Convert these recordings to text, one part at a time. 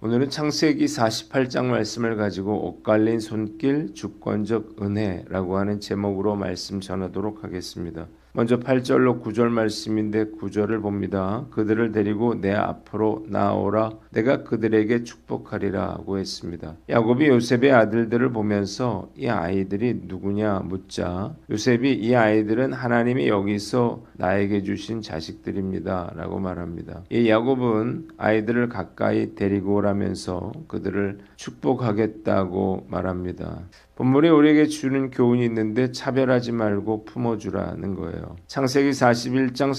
오늘은 창세기 48장 말씀을 가지고 엇갈린 손길, 주권적 은혜라고 하는 제목으로 말씀 전하도록 하겠습니다. 먼저 8절로 9절 말씀인데 9절을 봅니다. 그들을 데리고 내 앞으로 나오라 내가 그들에게 축복하리라 하고 했습니다. 야곱이 요셉의 아들들을 보면서 이 아이들이 누구냐 묻자 요셉이 이 아이들은 하나님이 여기서 나에게 주신 자식들입니다 라고 말합니다. 이 야곱은 아이들을 가까이 데리고 오라면서 그들을 축복하겠다고 말합니다. 본문이 우리에게 주는 교훈이 있는데 차별하지 말고 품어주라는 거예요. 창세기 41장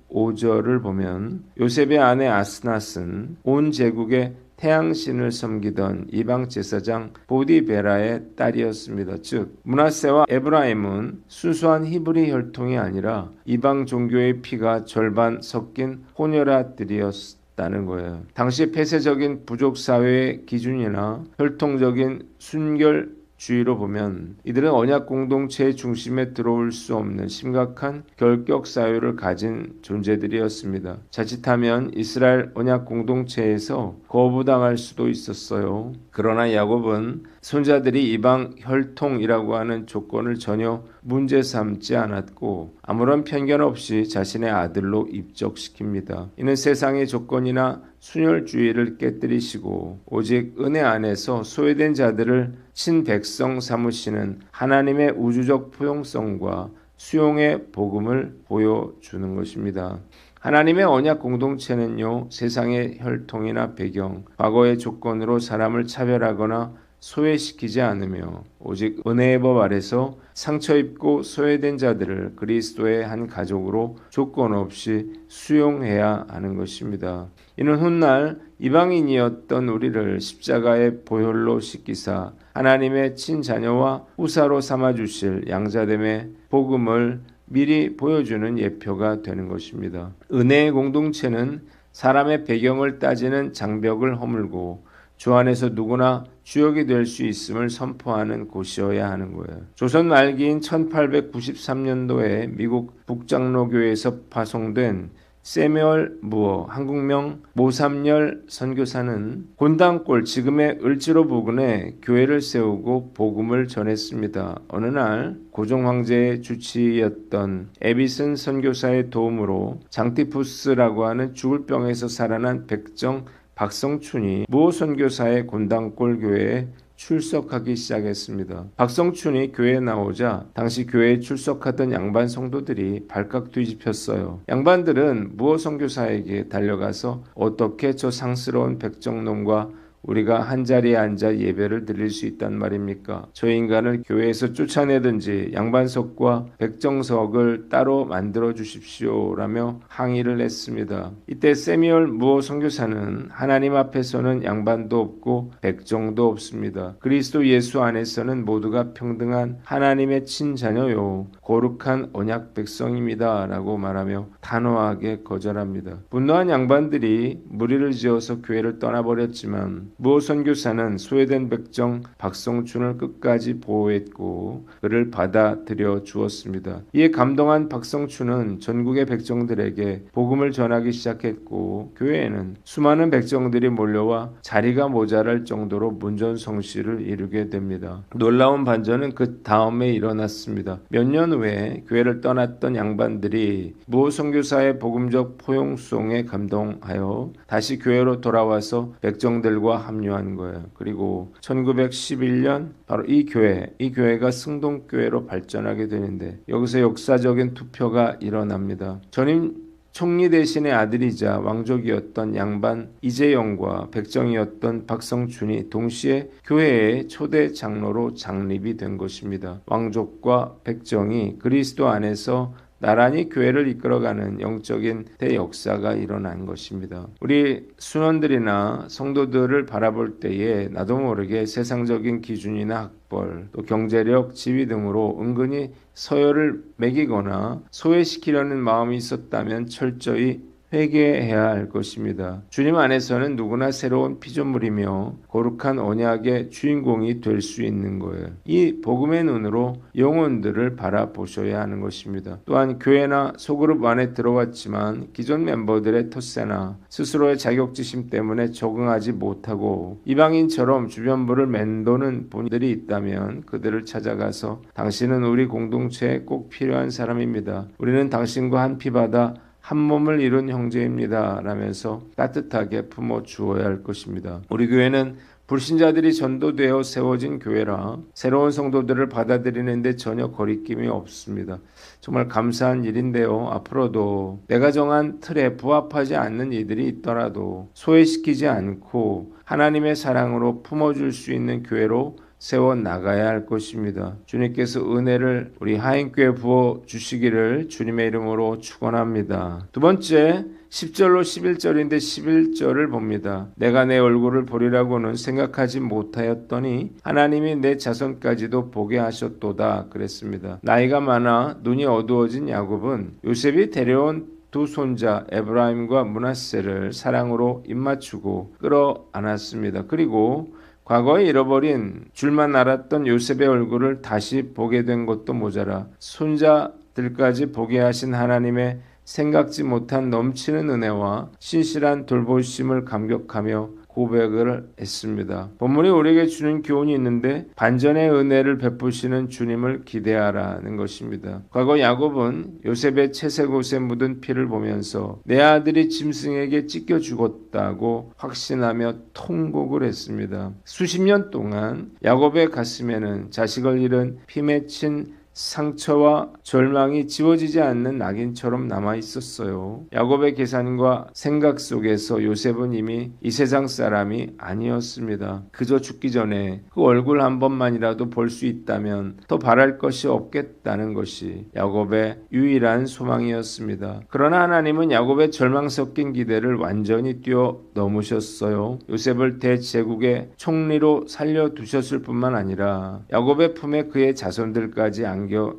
45절을 보면 요셉의 아내 아스낫은 온 제국의 태양신을 섬기던 이방 제사장 보디베라의 딸이었습니다. 즉 므낫세와 에브라임은 순수한 히브리 혈통이 아니라 이방 종교의 피가 절반 섞인 혼혈아들이었다는 거예요. 당시 폐쇄적인 부족 사회의 기준이나 혈통적인 순결 주의로 보면 이들은 언약 공동체의 중심에 들어올 수 없는 심각한 결격 사유를 가진 존재들이었습니다. 자칫하면 이스라엘 언약 공동체에서 거부당할 수도 있었어요. 그러나 야곱은 손자들이 이방 혈통이라고 하는 조건을 전혀 문제 삼지 않았고 아무런 편견 없이 자신의 아들로 입적시킵니다. 이는 세상의 조건이나 순혈주의를 깨뜨리시고 오직 은혜 안에서 소외된 자들을 친백성 삼으시는 하나님의 우주적 포용성과 수용의 복음을 보여주는 것입니다. 하나님의 언약 공동체는요, 세상의 혈통이나 배경, 과거의 조건으로 사람을 차별하거나 소외시키지 않으며 오직 은혜의 법 아래서 상처 입고 소외된 자들을 그리스도의 한 가족으로 조건 없이 수용해야 하는 것입니다. 이는 훗날 이방인이었던 우리를 십자가의 보혈로 씻기사 하나님의 친자녀와 후사로 삼아주실 양자됨의 복음을 미리 보여주는 예표가 되는 것입니다. 은혜의 공동체는 사람의 배경을 따지는 장벽을 허물고 주 안에서 누구나 주역이 될 수 있음을 선포하는 곳이어야 하는 거예요. 조선 말기인 1893년도에 미국 북장로교회에서 파송된 세뮤얼 무어 한국명 모삼열 선교사는 곤단골 지금의 을지로 부근에 교회를 세우고 복음을 전했습니다. 어느 날 고종 황제의 주치의였던 에비슨 선교사의 도움으로 장티푸스라고 하는 죽을 병에서 살아난 백정 박성춘이 무어 선교사의 곤단골 교회에 출석하기 시작했습니다. 박성춘이 교회에 나오자 당시 교회에 출석하던 양반 성도들이 발칵 뒤집혔어요. 양반들은 무어 선교사에게 달려가서 어떻게 저 상스러운 백정놈과 우리가 한자리에 앉아 예배를 드릴 수 있단 말입니까? 저 인간을 교회에서 쫓아내든지 양반석과 백정석을 따로 만들어 주십시오라며 항의를 했습니다. 이때 세뮤얼 무어 선교사는 하나님 앞에서는 양반도 없고 백정도 없습니다. 그리스도 예수 안에서는 모두가 평등한 하나님의 친자녀요 거룩한 언약 백성입니다 라고 말하며 단호하게 거절합니다. 분노한 양반들이 무리를 지어서 교회를 떠나버렸지만 무어 선교사는 소외된 백정 박성춘을 끝까지 보호했고 그를 받아들여 주었습니다. 이에 감동한 박성춘은 전국의 백정들에게 복음을 전하기 시작했고 교회에는 수많은 백정들이 몰려와 자리가 모자랄 정도로 문전성시를 이루게 됩니다. 놀라운 반전은 그 다음에 일어났습니다. 몇 년 후에 교회를 떠났던 양반들이 무어 선교사의 복음적 포용성에 감동하여 다시 교회로 돌아와서 백정들과 합류한 거예요. 그리고 1911년 바로 이 교회가 승동교회로 발전하게 되는데 여기서 역사적인 투표가 일어납니다. 전임 총리 대신의 아들이자 왕족이었던 양반 이재영과 백정이었던 박성춘이 동시에 교회의 초대 장로로 장립이 된 것입니다. 왕족과 백정이 그리스도 안에서 나란히 교회를 이끌어가는 영적인 대역사가 일어난 것입니다. 우리 순원들이나 성도들을 바라볼 때에 나도 모르게 세상적인 기준이나 학벌, 또 경제력, 지위 등으로 은근히 서열을 매기거나 소외시키려는 마음이 있었다면 철저히 회개해야 할 것입니다. 주님 안에서는 누구나 새로운 피조물이며 거룩한 언약의 주인공이 될 수 있는 거예요. 이 복음의 눈으로 영혼들을 바라보셔야 하는 것입니다. 또한 교회나 소그룹 안에 들어왔지만 기존 멤버들의 텃세나 스스로의 자격지심 때문에 적응하지 못하고 이방인처럼 주변부를 맴도는 분들이 있다면 그들을 찾아가서 당신은 우리 공동체에 꼭 필요한 사람입니다. 우리는 당신과 한 피바다 한 몸을 이룬 형제입니다. 라면서 따뜻하게 품어 주어야 할 것입니다. 우리 교회는 불신자들이 전도되어 세워진 교회라 새로운 성도들을 받아들이는데 전혀 거리낌이 없습니다. 정말 감사한 일인데요. 앞으로도 내가 정한 틀에 부합하지 않는 이들이 있더라도 소외시키지 않고 하나님의 사랑으로 품어줄 수 있는 교회로 세워 나가야 할 것입니다. 주님께서 은혜를 우리 하인교회 부어 주시기를 주님의 이름으로 축원합니다. 두 번째 10절로 11절인데 11절을 봅니다. 내가 내 얼굴을 보리라고는 생각하지 못하였더니 하나님이 내 자손까지도 보게 하셨도다 그랬습니다. 나이가 많아 눈이 어두워진 야곱은 요셉이 데려온 두 손자 에브라임과 므낫세를 사랑으로 입맞추고 끌어안았습니다. 그리고 과거에 잃어버린 줄만 알았던 요셉의 얼굴을 다시 보게 된 것도 모자라 손자들까지 보게 하신 하나님의 생각지 못한 넘치는 은혜와 신실한 돌보심을 감격하며 고백을 했습니다. 본문이 우리에게 주는 교훈이 있는데 반전의 은혜를 베푸시는 주님을 기대하라는 것입니다. 과거 야곱은 요셉의 채색 옷에 묻은 피를 보면서 내 아들이 짐승에게 찢겨 죽었다고 확신하며 통곡을 했습니다. 수십 년 동안 야곱의 가슴에는 자식을 잃은 피 맺힌 상처와 절망이 지워지지 않는 낙인처럼 남아 있었어요. 야곱의 계산과 생각 속에서 요셉은 이미 이 세상 사람이 아니었습니다. 그저 죽기 전에 그 얼굴 한 번만이라도 볼 수 있다면 더 바랄 것이 없겠다는 것이 야곱의 유일한 소망이었습니다. 그러나 하나님은 야곱의 절망 섞인 기대를 완전히 뛰어넘으셨어요. 요셉을 대제국의 총리로 살려두셨을 뿐만 아니라 야곱의 품에 그의 자손들까지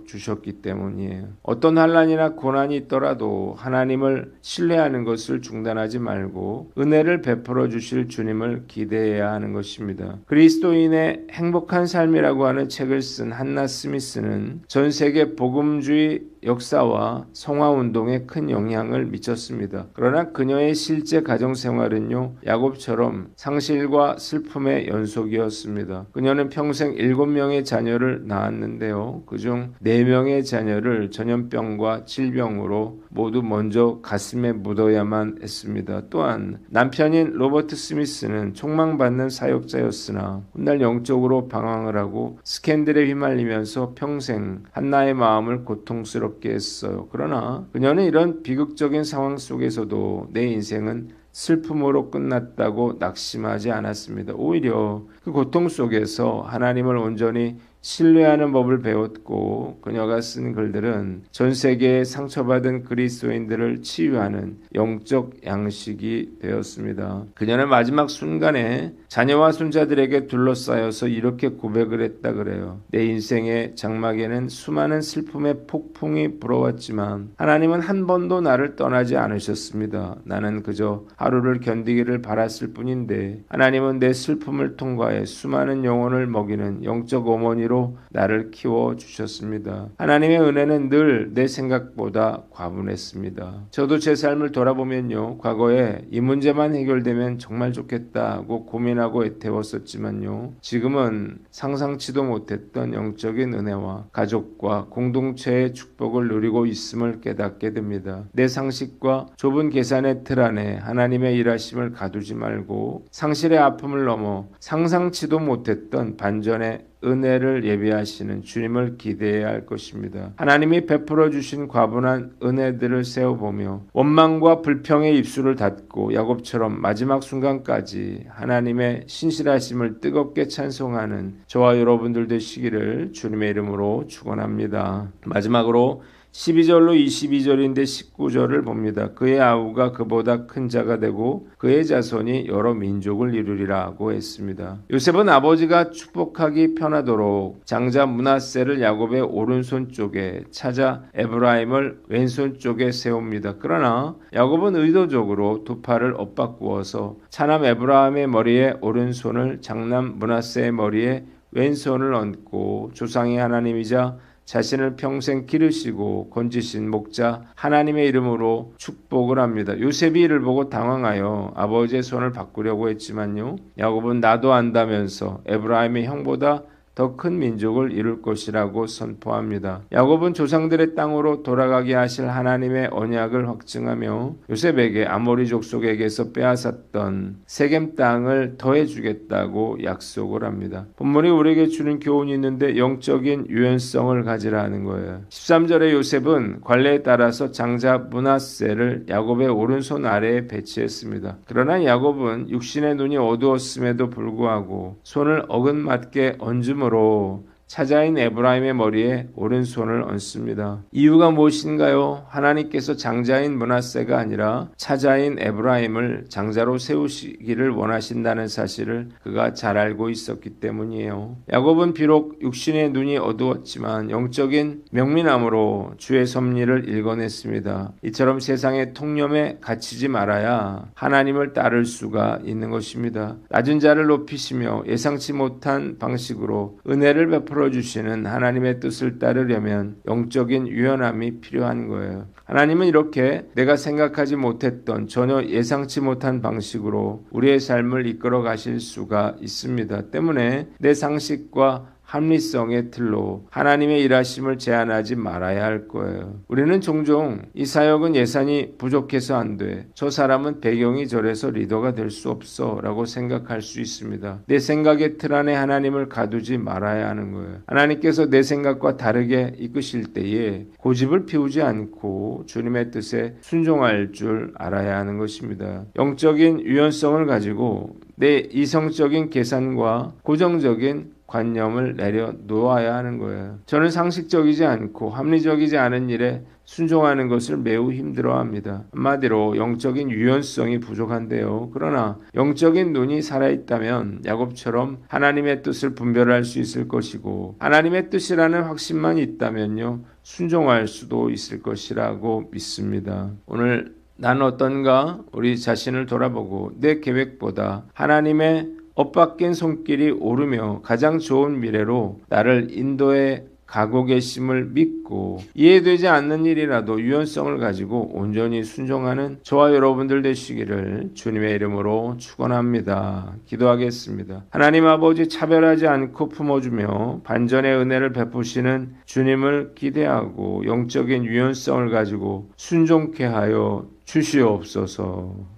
주셨기 때문이에요. 어떤 환난이나 고난이 있더라도 하나님을 신뢰하는 것을 중단하지 말고 은혜를 베풀어 주실 주님을 기대해야 하는 것입니다. 그리스도인의 행복한 삶이라고 하는 책을 쓴 한나 스미스는 전 세계 복음주의 역사와 성화운동에 큰 영향을 미쳤습니다. 그러나 그녀의 실제 가정생활은요, 야곱처럼 상실과 슬픔의 연속이었습니다. 그녀는 평생 7명의 자녀를 낳았는데요. 그중 4명의 자녀를 전염병과 질병으로 모두 먼저 가슴에 묻어야만 했습니다. 또한 남편인 로버트 스미스는 촉망받는 사역자였으나 훗날 영적으로 방황을 하고 스캔들에 휘말리면서 평생 한나의 마음을 고통스럽게 했어요. 그러나 그녀는 이런 비극적인 상황 속에서도 내 인생은 슬픔으로 끝났다고 낙심하지 않았습니다. 오히려 그 고통 속에서 하나님을 온전히 신뢰하는 법을 배웠고 그녀가 쓴 글들은 전 세계에 상처받은 그리스도인들을 치유하는 영적 양식이 되었습니다. 그녀는 마지막 순간에 자녀와 손자들에게 둘러싸여서 이렇게 고백을 했다 그래요. 내 인생의 장막에는 수많은 슬픔의 폭풍이 불어왔지만 하나님은 한 번도 나를 떠나지 않으셨습니다. 나는 그저 하루를 견디기를 바랐을 뿐인데 하나님은 내 슬픔을 통과해 수많은 영혼을 먹이는 영적 어머니로 나를 키워주셨습니다. 하나님의 은혜는 늘 내 생각보다 과분했습니다. 저도 제 삶을 돌아보면요. 과거에 이 문제만 해결되면 정말 좋겠다고 고민하고 애태웠었지만요. 지금은 상상치도 못했던 영적인 은혜와 가족과 공동체의 축복을 누리고 있음을 깨닫게 됩니다. 내 상식과 좁은 계산의 틀 안에 하나님의 일하심을 가두지 말고 상실의 아픔을 넘어 상상치도 못했던 반전의 은혜를 예비하시는 주님을 기대해야 할 것입니다. 하나님이 베풀어 주신 과분한 은혜들을 세워보며 원망과 불평의 입술을 닫고 야곱처럼 마지막 순간까지 하나님의 신실하심을 뜨겁게 찬송하는 저와 여러분들 되시기를 주님의 이름으로 축원합니다. 마지막으로 12절로 22절인데 19절을 봅니다. 그의 아우가 그보다 큰 자가 되고 그의 자손이 여러 민족을 이루리라고 했습니다. 요셉은 아버지가 축복하기 편하도록 장자 므낫세를 야곱의 오른손 쪽에 찾아 에브라임을 왼손 쪽에 세웁니다. 그러나 야곱은 의도적으로 두 팔을 엇바꾸어서 차남 에브라임의 머리에 오른손을 장남 므낫세의 머리에 왼손을 얹고 조상의 하나님이자 자신을 평생 기르시고 건지신 목자 하나님의 이름으로 축복을 합니다. 요셉이 이를 보고 당황하여 아버지의 손을 바꾸려고 했지만요. 야곱은 나도 안다면서 에브라임의 형보다 더 큰 민족을 이룰 것이라고 선포합니다. 야곱은 조상들의 땅으로 돌아가게 하실 하나님의 언약을 확증하며 요셉에게 아모리 족속에게서 빼앗았던 세겜 땅을 더해주겠다고 약속을 합니다. 본문이 우리에게 주는 교훈이 있는데 영적인 유연성을 가지라 하는 거예요. 13절에 요셉은 관례에 따라서 장자 므낫세를 야곱의 오른손 아래에 배치했습니다. 그러나 야곱은 육신의 눈이 어두웠음에도 불구하고 손을 어긋맞게 얹음으로 차자인 에브라임의 머리에 오른손을 얹습니다. 이유가 무엇인가요? 하나님께서 장자인 므낫세가 아니라 차자인 에브라임을 장자로 세우시기를 원하신다는 사실을 그가 잘 알고 있었기 때문이에요. 야곱은 비록 육신의 눈이 어두웠지만 영적인 명민함으로 주의 섭리를 읽어냈습니다. 이처럼 세상의 통념에 갇히지 말아야 하나님을 따를 수가 있는 것입니다. 낮은 자를 높이시며 예상치 못한 방식으로 은혜를 베풀어 주시는 하나님의 뜻을 따르려면 영적인 유연함이 필요한 거예요. 하나님은 이렇게 내가 생각하지 못했던 전혀 예상치 못한 방식으로 우리의 삶을 이끌어 가실 수가 있습니다. 때문에 내 상식과 합리성의 틀로 하나님의 일하심을 제한하지 말아야 할 거예요. 우리는 종종 이 사역은 예산이 부족해서 안 돼. 저 사람은 배경이 저래서 리더가 될 수 없어 라고 생각할 수 있습니다. 내 생각의 틀 안에 하나님을 가두지 말아야 하는 거예요. 하나님께서 내 생각과 다르게 이끄실 때에 고집을 피우지 않고 주님의 뜻에 순종할 줄 알아야 하는 것입니다. 영적인 유연성을 가지고 내 이성적인 계산과 고정적인 관념을 내려놓아야 하는 거예요. 저는 상식적이지 않고 합리적이지 않은 일에 순종하는 것을 매우 힘들어합니다. 한마디로 영적인 유연성이 부족한데요. 그러나 영적인 눈이 살아있다면 야곱처럼 하나님의 뜻을 분별할 수 있을 것이고 하나님의 뜻이라는 확신만 있다면요. 순종할 수도 있을 것이라고 믿습니다. 오늘 난 어떤가? 우리 자신을 돌아보고 내 계획보다 하나님의 엇바뀐 손길이 오르며 가장 좋은 미래로 나를 인도해 가고 계심을 믿고 이해되지 않는 일이라도 유연성을 가지고 온전히 순종하는 저와 여러분들 되시기를 주님의 이름으로 축원합니다. 기도하겠습니다. 하나님 아버지 차별하지 않고 품어주며 반전의 은혜를 베푸시는 주님을 기대하고 영적인 유연성을 가지고 순종케 하여 주시옵소서.